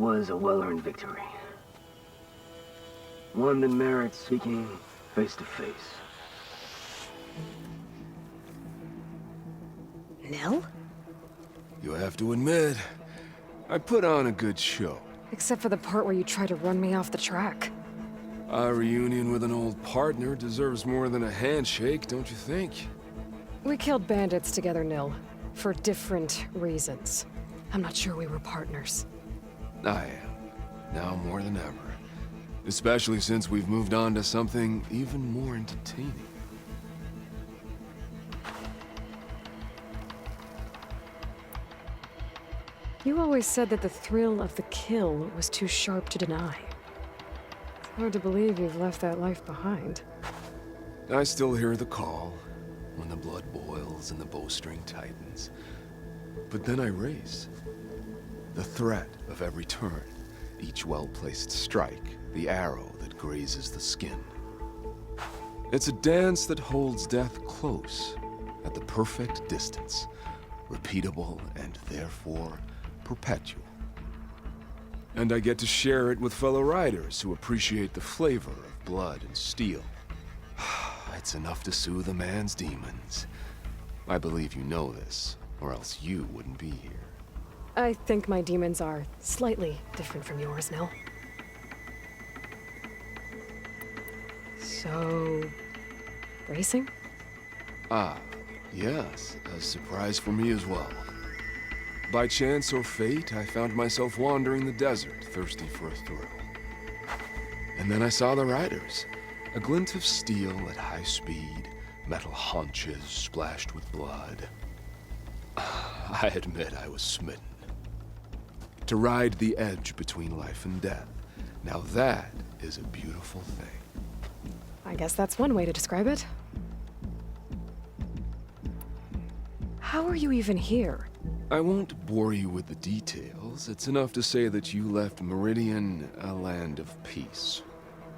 was a well-earned victory. One that merits speaking face to face. Nil? You have to admit, I put on a good show. Except for the part where you try to run me off the track. A reunion with an old partner deserves more than a handshake, don't you think? We killed bandits together, Nil. For different reasons. I'm not sure we were partners. I am. Now more than ever. Especially since we've moved on to something even more entertaining. You always said that the thrill of the kill was too sharp to deny. It's hard to believe you've left that life behind. I still hear the call, when the blood boils and the bowstring tightens. But then I race. The threat of every turn, each well-placed strike, the arrow that grazes the skin. It's a dance that holds death close, at the perfect distance, repeatable and therefore perpetual. And I get to share it with fellow riders who appreciate the flavor of blood and steel. It's enough to soothe a man's demons. I believe you know this, or else you wouldn't be here. I think my demons are slightly different from yours, Nil. So... racing? Ah, yes, a surprise for me as well. By chance or fate, I found myself wandering the desert, thirsty for a thrill. And then I saw the riders. A glint of steel at high speed, metal haunches splashed with blood. I admit I was smitten. To ride the edge between life and death, now that is a beautiful thing. I guess that's one way to describe it. How are you even here? I won't bore you with the details. It's enough to say that you left Meridian a land of peace.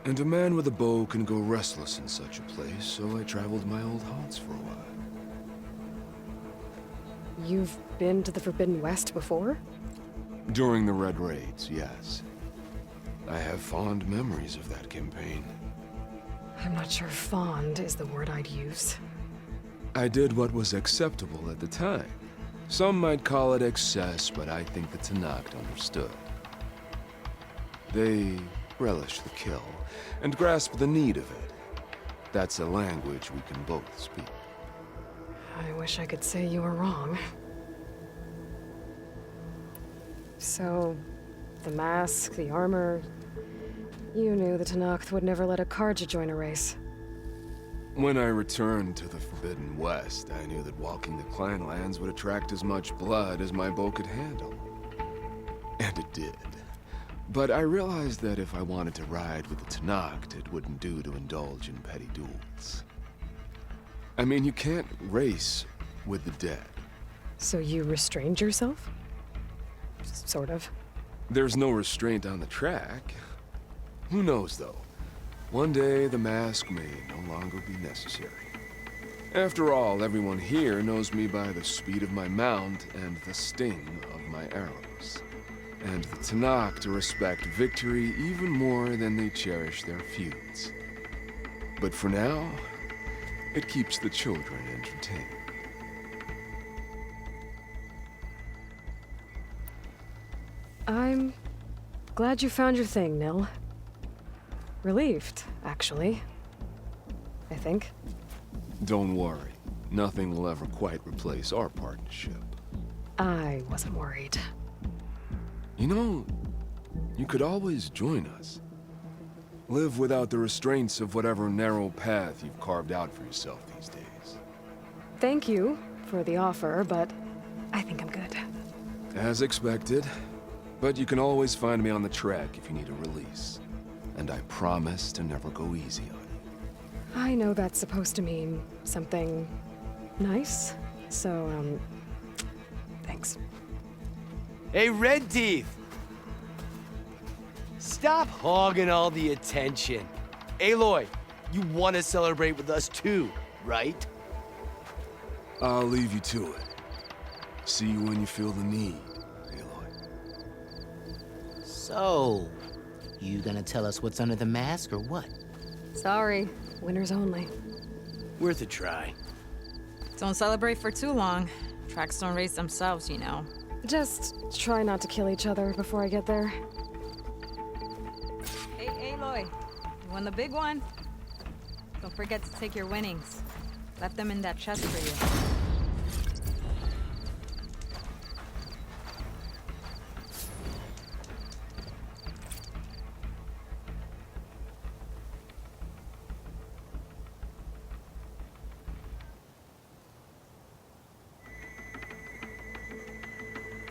And a man with a bow can go restless in such a place, so I traveled my old haunts for a while. You've been to the Forbidden West before? During the Red Raids, yes. I have fond memories of that campaign. I'm not sure fond is the word I'd use. I did what was acceptable at the time. Some might call it excess, but I think the Tenakth understood. They relish the kill, and grasp the need of it. That's a language we can both speak. I wish I could say you were wrong. So, the mask, the armor... You knew the Tenakth would never let a Carja join a race. When I returned to the Forbidden West, I knew that walking the Clanlands would attract as much blood as my bow could handle. And it did. But I realized that if I wanted to ride with the Tenakth, it wouldn't do to indulge in petty duels. I mean, you can't race with the dead. So you restrained yourself? Sort of. There's no restraint on the track. Who knows, though? One day, the mask may no longer be necessary. After all, everyone here knows me by the speed of my mount and the sting of my arrows. And the Tenakth respect victory even more than they cherish their feuds. But for now, it keeps the children entertained. I'm glad you found your thing, Nil. Relieved, actually. I think. Don't worry. Nothing will ever quite replace our partnership. I wasn't worried. You know, you could always join us. Live without the restraints of whatever narrow path you've carved out for yourself these days. Thank you for the offer, but I think I'm good. As expected. But you can always find me on the track if you need a release. And I promise to never go easy on you. I know that's supposed to mean something nice, so, thanks. Hey, Red Teeth! Stop hogging all the attention. Aloy, you want to celebrate with us too, right? I'll leave you to it. See you when you feel the need, Aloy. So, you gonna tell us what's under the mask or what? Sorry, winners only. Worth a try. Don't celebrate for too long. Tracks don't race themselves, you know. Just try not to kill each other before I get there. Hey, Aloy. You won the big one? Don't forget to take your winnings. Left them in that chest for you.